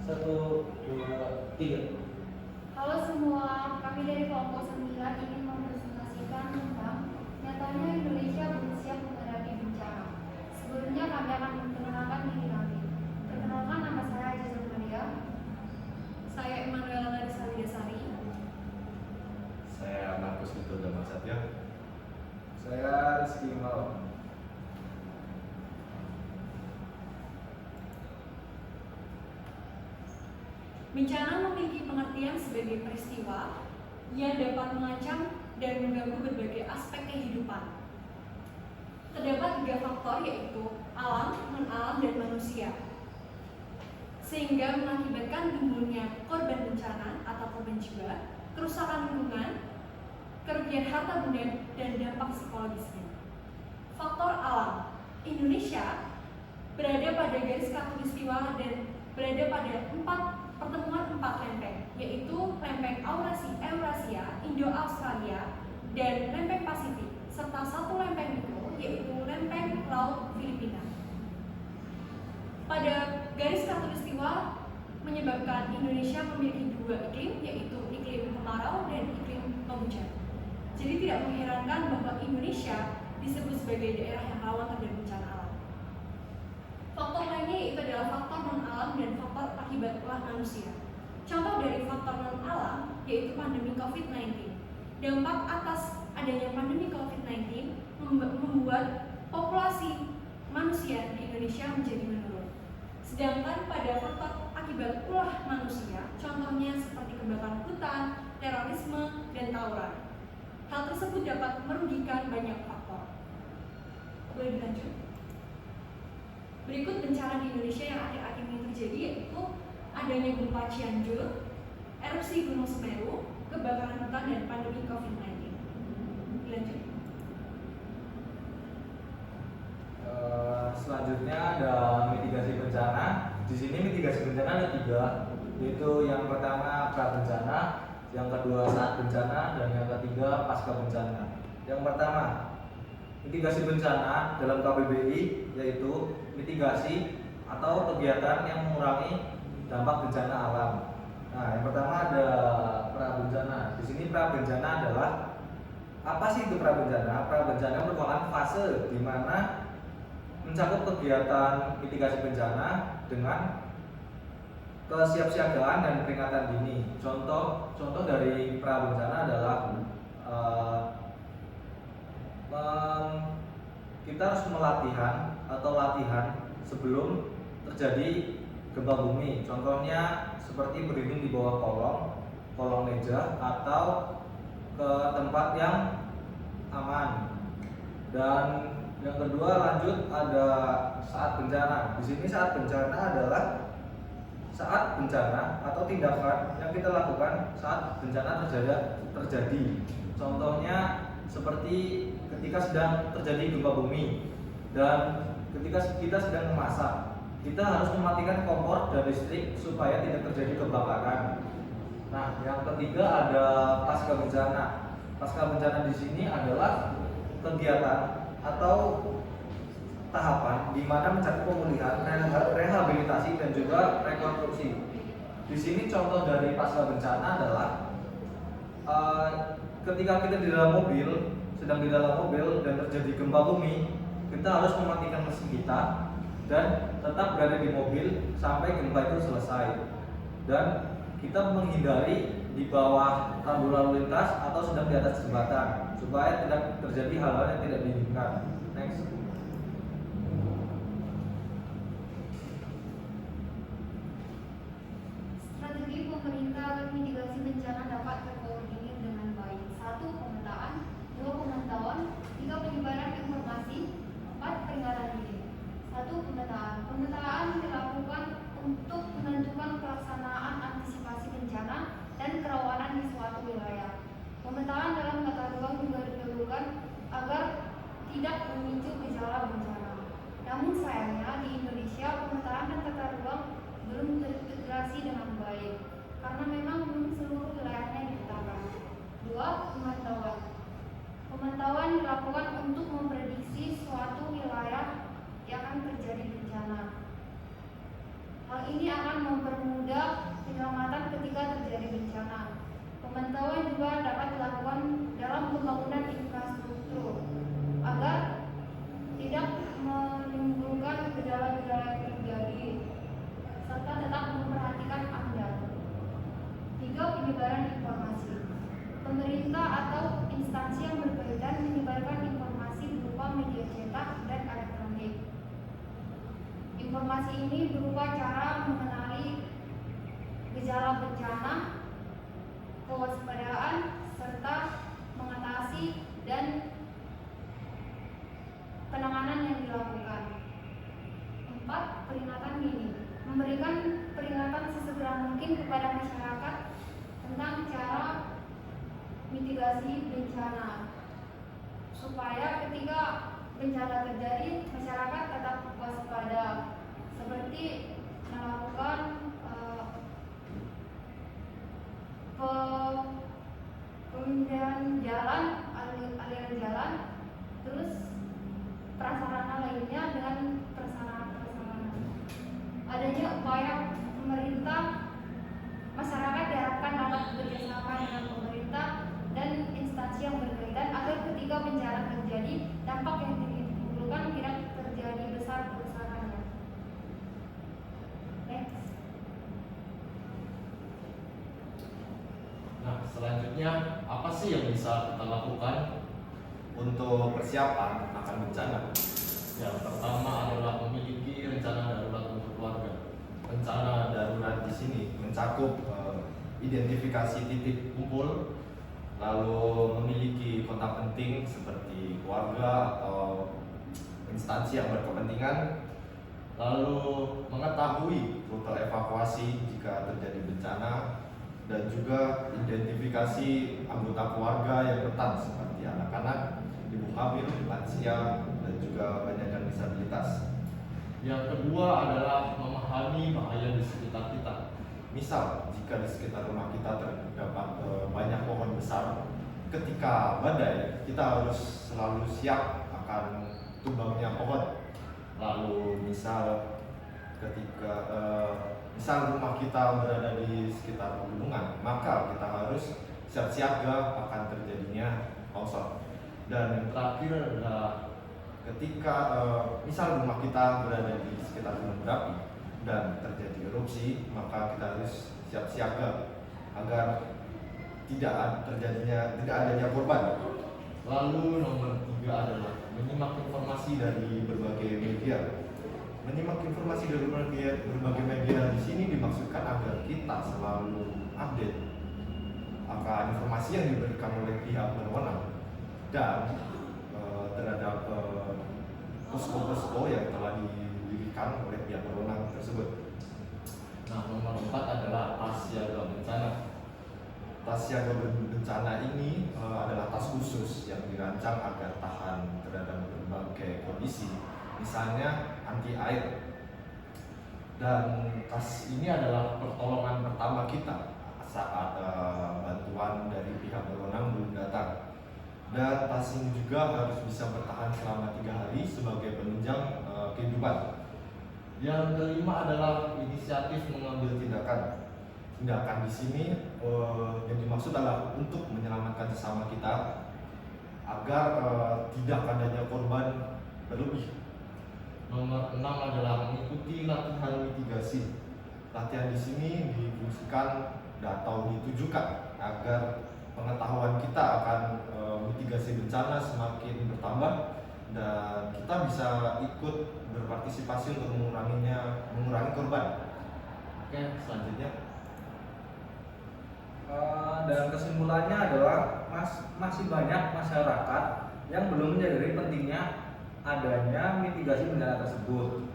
Satu, dua, tiga. Halo semua, kami dari kelompok 9 ingin mempresentasikan tentang nyatanya Indonesia belum siap menghadapi bencana. Sebelumnya kami akan memperkenalkan diri kami. Perkenalkan, nama saya Aziza Maria. Saya Emanuela Narisari. Saya Markus Vito Damar Satya. Saya Rizky Mal. Bencana memiliki pengertian sebagai peristiwa yang dapat mengancam dan mengganggu berbagai aspek kehidupan. Terdapat 3 faktor, yaitu alam, non-alam, dan manusia, sehingga mengakibatkan timbulnya korban bencana atau korban jiwa, kerusakan lingkungan, kerugian harta benda, dan dampak psikologisnya. Faktor alam. Indonesia berada pada garis khatulistiwa dan berada pada pertemuan 4 lempeng, yaitu lempeng Eurasia, Indo-Australia, dan lempeng Pasifik, serta 1 lempeng mikro, yaitu lempeng Laut Filipina. Pada garis khatulistiwa menyebabkan Indonesia memiliki 2 iklim, yaitu iklim kemarau dan iklim penghujan. Jadi tidak mengherankan bahwa Indonesia disebut sebagai daerah yang rawan terhadap bencana alam. Faktor lainnya yaitu adalah faktor non-alam dan faktor akibat ulah manusia. Contoh dari faktor non-alam yaitu pandemi COVID-19. Dampak atas adanya pandemi COVID-19 membuat populasi manusia di Indonesia menjadi menurun. Sedangkan pada faktor akibat ulah manusia, contohnya seperti kebakaran hutan, terorisme, dan tawuran. Hal tersebut dapat merugikan banyak faktor. Boleh dilanjut? Berikut bencana di Indonesia yang akhir-akhir ini terjadi, yaitu adanya gempa Cianjur, erupsi Gunung Semeru, kebakaran hutan, dan pandemi COVID-19. Dilanjut. Selanjutnya ada mitigasi bencana. Di sini mitigasi bencana ada 3, yaitu yang pertama pra bencana, yang kedua saat bencana, dan yang ketiga pasca bencana. Yang pertama, mitigasi bencana dalam KBBI yaitu mitigasi atau kegiatan yang mengurangi dampak bencana alam. Nah, yang pertama ada pra bencana. Di sini pra bencana adalah apa sih itu pra bencana? Pra bencana merupakan fase di mana mencakup kegiatan mitigasi bencana dengan kesiapsiagaan dan peringatan dini. Contoh dari pra bencana adalah kita harus latihan sebelum terjadi gempa bumi. Contohnya seperti berlindung di bawah kolong meja atau ke tempat yang aman. Dan yang kedua lanjut ada saat bencana. Di sini saat bencana adalah saat bencana atau tindakan yang kita lakukan saat bencana terjadi. Contohnya seperti ketika sedang terjadi gempa bumi dan ketika kita sedang memasak, kita harus mematikan kompor dan listrik supaya tidak terjadi kebakaran. Nah, yang ketiga ada pasca bencana. Pasca bencana di sini adalah kegiatan atau tahapan di mana mencakup pemulihan, rehabilitasi, dan juga rekonstruksi. Di sini contoh dari pasca bencana adalah ketika kita sedang di dalam mobil dan terjadi gempa bumi, kita harus mematikan mesin kita dan tetap berada di mobil sampai gempa itu selesai. Dan kita menghindari di bawah rambu lalu lintas atau sedang di atas jembatan supaya tidak terjadi hal-hal yang tidak diinginkan. Next. Strategi pemerintah agar mitigasi bencana dapat terkoordinir dengan baik. 1. Pemetaan, 2. Pemantauan, 3. Penyebaran informasi, 4. Peringatan dini. 1. Pemetaan. Pemetaan dilakukan untuk menentukan pelaksanaan antisipasi bencana dan kerawanan di suatu wilayah. Pemetaan dalam tata ruang juga diperlukan agar tidak memicu gejala bencana. Namun sayangnya di Indonesia pemetaan dan tata ruang belum terintegrasi dengan baik karena memang belum seluruh wilayahnya dipetakan. 2. Pemantauan. Pemantauan dilakukan untuk memprediksi suatu wilayah yang akan terjadi bencana. Hal ini akan mempermudah penyelamatan ketika terjadi bencana. Pemantauan juga dapat dilakukan dalam pembangunan infrastruktur agar tidak menimbulkan gejala-gejala yang terjadi serta tetap memperhatikan AMDAL. 3. Penyebaran informasi. Pemerintah atau instansi yang berkaitan menyebarkan informasi berupa media cetak dan elektronik. Informasi ini berupa cara mengenali gejala bencana, kewaspadaan, serta mengatasi dan penanganan yang dilakukan. 4. Peringatan dini. Memberikan peringatan sesegera mungkin kepada masyarakat tentang cara mitigasi bencana supaya ketika bencana terjadi masyarakat tetap waspada, seperti melakukan pemindahan jalan, aliran jalan, terus prasarana lainnya dengan prasarana. Adanya upaya pemerintah, masyarakat diharapkan dapat bekerjasama dengan pemerintah dan instansi yang berkaitan agar ketika bencana terjadi dampak yang ditimbulkan tidak terjadi besar-besarannya. Next. Nah, selanjutnya apa sih yang bisa kita lakukan? Untuk persiapan akan bencana, Yang pertama adalah memiliki rencana darurat untuk keluarga. rencana darurat di sini mencakup identifikasi titik kumpul, lalu memiliki kontak penting seperti keluarga atau instansi yang berkepentingan, lalu mengetahui rute evakuasi jika terjadi bencana, dan juga identifikasi anggota keluarga yang rentan seperti anak-anak, ibu hamil, lansia, dan juga penyandang disabilitas. Yang kedua adalah memahami bahaya di sekitar kita. Misal, jika di sekitar rumah kita terdapat banyak pohon besar, ketika badai kita harus selalu siap akan tumbangnya pohon. Lalu misal ketika misal rumah kita berada di sekitar pegunungan, maka kita harus siap siaga akan terjadinya longsor. Dan yang terakhir adalah ketika misal rumah kita berada di sekitar gunung berapi dan terjadi erupsi, maka kita harus siap siaga agar tidak adanya korban. Lalu nomor 3 adalah menyimak informasi dari berbagai media. Menyimak informasi dari berbagai media di sini dimaksudkan agar kita selalu update akan informasi yang diberikan oleh pihak berwenang dan terhadap posko-posko yang telah didirikan oleh pihak berwenang tersebut. Nah, nomor 4 adalah tas siaga bencana. Tas siaga bencana ini adalah tas khusus yang dirancang agar tahan terhadap berbagai kondisi, misalnya anti air. Dan tas ini adalah pertolongan pertama kita saat bantuan dari pihak berwenang belum datang. Dan tas ini juga harus bisa bertahan selama 3 hari sebagai penunjang kehidupan. Yang kelima adalah Inisiatif mengambil tindakan. Tindakan di sini yang dimaksud adalah untuk menyelamatkan sesama kita agar tidak adanya korban berlebih. nomor 6 adalah mengikuti latihan Mitigasi. Latihan di sini difungsikan atau ditujukan agar pengetahuan kita akan mitigasi bencana semakin bertambah dan kita bisa ikut berpartisipasi untuk mengurangi korban. Oke, selanjutnya Dan kesimpulannya adalah masih banyak masyarakat yang belum menyadari pentingnya adanya mitigasi bencana tersebut.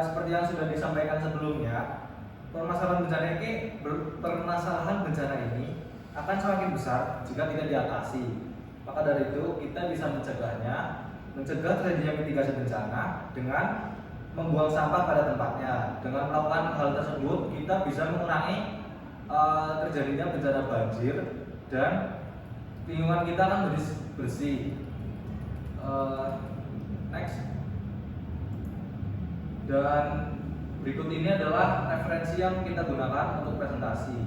Seperti yang sudah disampaikan sebelumnya, permasalahan bencana ini akan semakin besar jika tidak diatasi. Maka dari itu kita bisa mencegah terjadinya mitigasi bencana dengan membuang sampah pada tempatnya. Dengan melakukan hal tersebut kita bisa mengurangi terjadinya bencana banjir dan lingkungan kita akan bersih. Next. Dan Berikut ini adalah referensi yang kita gunakan untuk presentasi.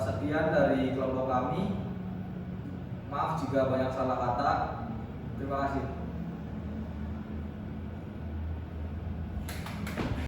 Sekian dari kelompok kami. Maaf jika banyak salah kata. Terima kasih.